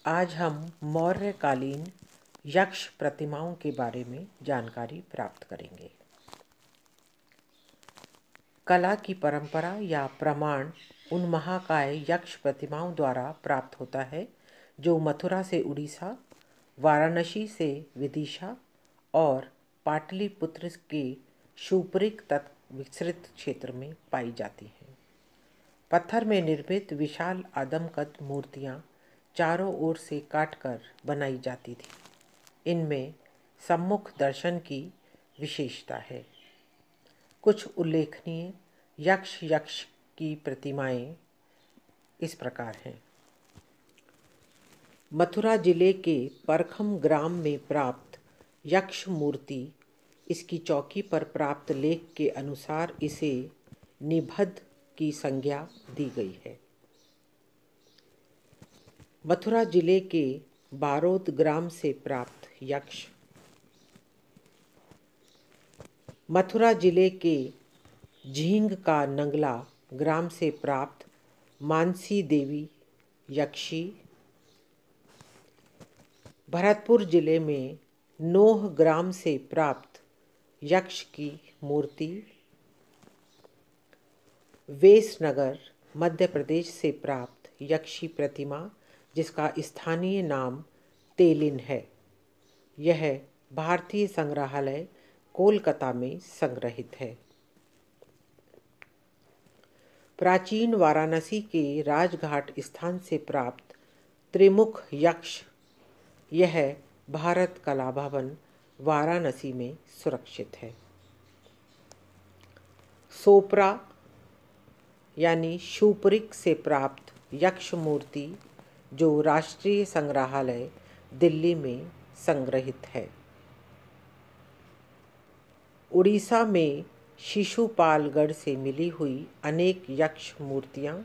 आज हम मौर्यकालीन यक्ष प्रतिमाओं के बारे में जानकारी प्राप्त करेंगे। कला की परंपरा या प्रमाण उन महाकाय यक्ष प्रतिमाओं द्वारा प्राप्त होता है जो मथुरा से उड़ीसा, वाराणसी से विदिशा और पाटलिपुत्र के शूपरिक तक विस्तृत क्षेत्र में पाई जाती हैं। पत्थर में निर्मित विशाल आदमकद मूर्तियाँ चारों ओर से काटकर बनाई जाती थी। इनमें सम्मुख दर्शन की विशेषता है। कुछ उल्लेखनीय यक्ष की प्रतिमाएं इस प्रकार हैं। मथुरा जिले के परखम ग्राम में प्राप्त यक्ष मूर्ति, इसकी चौकी पर प्राप्त लेख के अनुसार इसे निबद्ध की संज्ञा दी गई है। मथुरा जिले के बारोद ग्राम से प्राप्त यक्ष, मथुरा जिले के झींग का नंगला ग्राम से प्राप्त मानसी देवी यक्षी, भरतपुर जिले में नोह ग्राम से प्राप्त यक्ष की मूर्ति, वेसनगर मध्य प्रदेश से प्राप्त यक्षी प्रतिमा जिसका स्थानीय नाम तेलिन है, यह भारतीय संग्रहालय कोलकाता में संग्रहित है। प्राचीन वाराणसी के राजघाट स्थान से प्राप्त त्रिमुख यक्ष, यह भारत कला भवन वाराणसी में सुरक्षित है। सोपरा यानी शूपरिक से प्राप्त यक्ष मूर्ति जो राष्ट्रीय संग्रहालय दिल्ली में संग्रहित है। उड़ीसा में शिशुपालगढ़ से मिली हुई अनेक यक्ष मूर्तियाँ,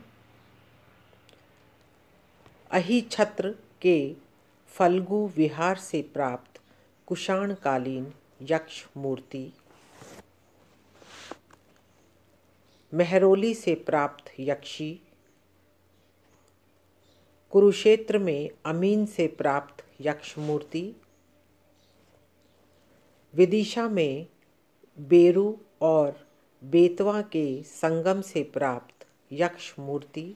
अहिछत्र के फल्गु विहार से प्राप्त कुषाणकालीन यक्ष मूर्ति, मेहरौली से प्राप्त यक्षी, कुरुक्षेत्र में अमीन से प्राप्त यक्ष मूर्ति, विदिशा में बेरू और बेतवा के संगम से प्राप्त यक्ष मूर्ति,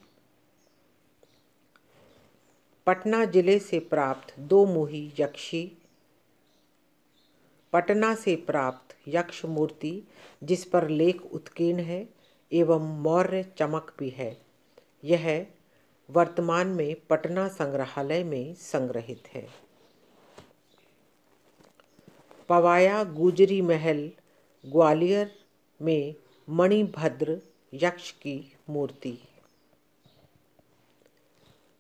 पटना जिले से प्राप्त दो मुही यक्षी, पटना से प्राप्त यक्ष मूर्ति जिस पर लेख उत्कीर्ण है एवं मौर्य चमक भी है, यह वर्तमान में पटना संग्रहालय में संग्रहित है। पवाया गुजरी महल ग्वालियर में मणिभद्र यक्ष की मूर्ति,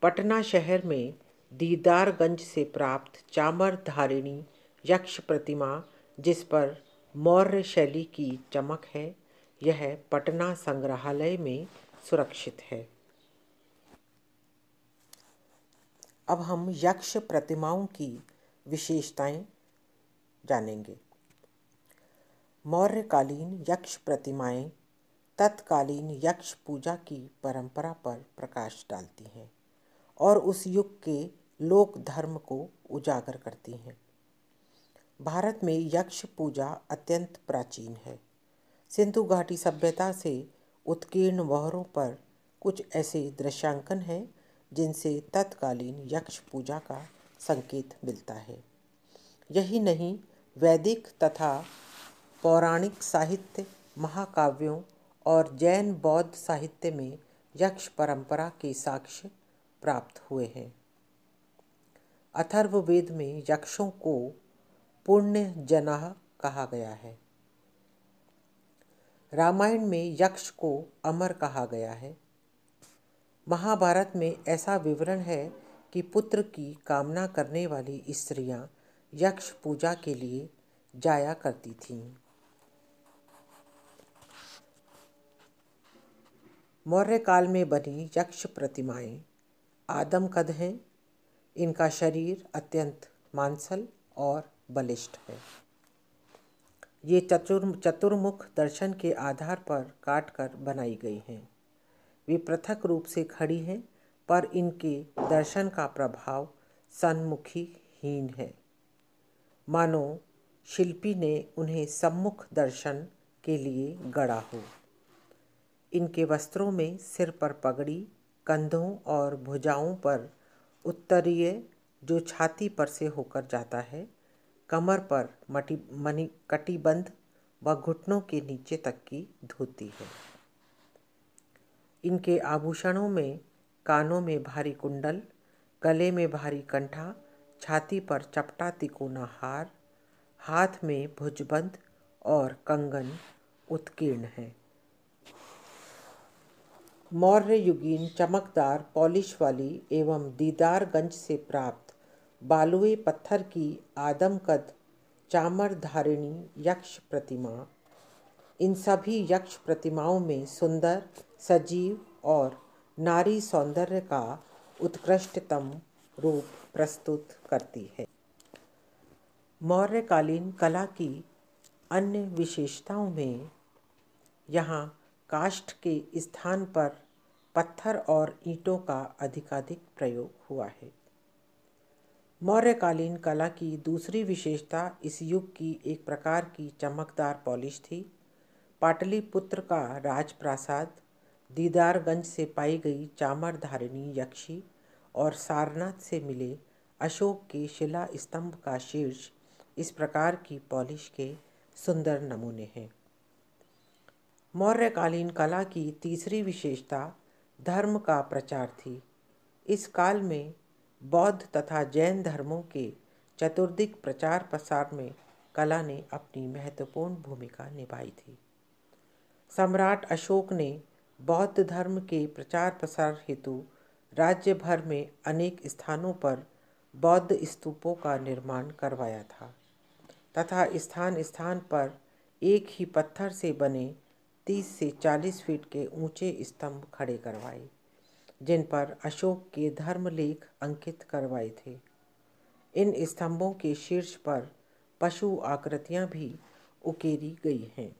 पटना शहर में दीदारगंज से प्राप्त चामर धारिणी यक्ष प्रतिमा जिस पर मौर्य शैली की चमक है, यह पटना संग्रहालय में सुरक्षित है। अब हम यक्ष प्रतिमाओं की विशेषताएं जानेंगे। मौर्यकालीन यक्ष प्रतिमाएं तत्कालीन यक्ष पूजा की परंपरा पर प्रकाश डालती हैं और उस युग के लोक धर्म को उजागर करती हैं। भारत में यक्ष पूजा अत्यंत प्राचीन है। सिंधु घाटी सभ्यता से उत्कीर्ण वहरों पर कुछ ऐसे दृश्यांकन हैं जिनसे तत्कालीन यक्ष पूजा का संकेत मिलता है। यही नहीं, वैदिक तथा पौराणिक साहित्य, महाकाव्यों और जैन बौद्ध साहित्य में यक्ष परंपरा के साक्ष्य प्राप्त हुए हैं। अथर्ववेद में यक्षों को पुण्य जनाः कहा गया है। रामायण में यक्ष को अमर कहा गया है। महाभारत में ऐसा विवरण है कि पुत्र की कामना करने वाली स्त्रियां यक्ष पूजा के लिए जाया करती थीं। मौर्य काल में बनी यक्ष प्रतिमाएं आदमकद हैं। इनका शरीर अत्यंत मांसल और बलिष्ठ है। ये चतुर्मुख दर्शन के आधार पर काटकर बनाई गई हैं। वे पृथक रूप से खड़ी हैं, पर इनके दर्शन का प्रभाव सन्मुखीहीन है, मानो शिल्पी ने उन्हें सम्मुख दर्शन के लिए गढ़ा हो। इनके वस्त्रों में सिर पर पगड़ी, कंधों और भुजाओं पर उत्तरीय जो छाती पर से होकर जाता है, कमर पर कटिबंध व घुटनों के नीचे तक की धोती है। इनके आभूषणों में कानों में भारी कुंडल, गले में भारी कंठा, छाती पर चपटा तिकोना हार, हाथ में भुजबंद और कंगन उत्कीर्ण है। मौर्य युगीन चमकदार पॉलिश वाली एवं दीदारगंज से प्राप्त बालुए पत्थर की आदमकद चामर धारिणी यक्ष प्रतिमा, इन सभी यक्ष प्रतिमाओं में सुंदर, सजीव और नारी सौंदर्य का उत्कृष्टतम रूप प्रस्तुत करती है। मौर्यकालीन कला की अन्य विशेषताओं में यहाँ काष्ठ के स्थान पर पत्थर और ईंटों का अधिकाधिक प्रयोग हुआ है। मौर्यकालीन कला की दूसरी विशेषता इस युग की एक प्रकार की चमकदार पॉलिश थी। पाटलिपुत्र का राजप्रासाद, दीदारगंज से पाई गई चामर धारिणी यक्षी और सारनाथ से मिले अशोक के शिला स्तंभ का शीर्ष इस प्रकार की पॉलिश के सुंदर नमूने हैं। मौर्यकालीन कला की तीसरी विशेषता धर्म का प्रचार थी। इस काल में बौद्ध तथा जैन धर्मों के चतुर्दिक प्रचार प्रसार में कला ने अपनी महत्वपूर्ण भूमिका निभाई थी। सम्राट अशोक ने बौद्ध धर्म के प्रचार प्रसार हेतु राज्य भर में अनेक स्थानों पर बौद्ध स्तूपों का निर्माण करवाया था तथा स्थान स्थान पर एक ही पत्थर से बने 30 से 40 फीट के ऊंचे स्तंभ खड़े करवाए, जिन पर अशोक के धर्मलेख अंकित करवाए थे। इन स्तंभों के शीर्ष पर पशु आकृतियां भी उकेरी गई हैं।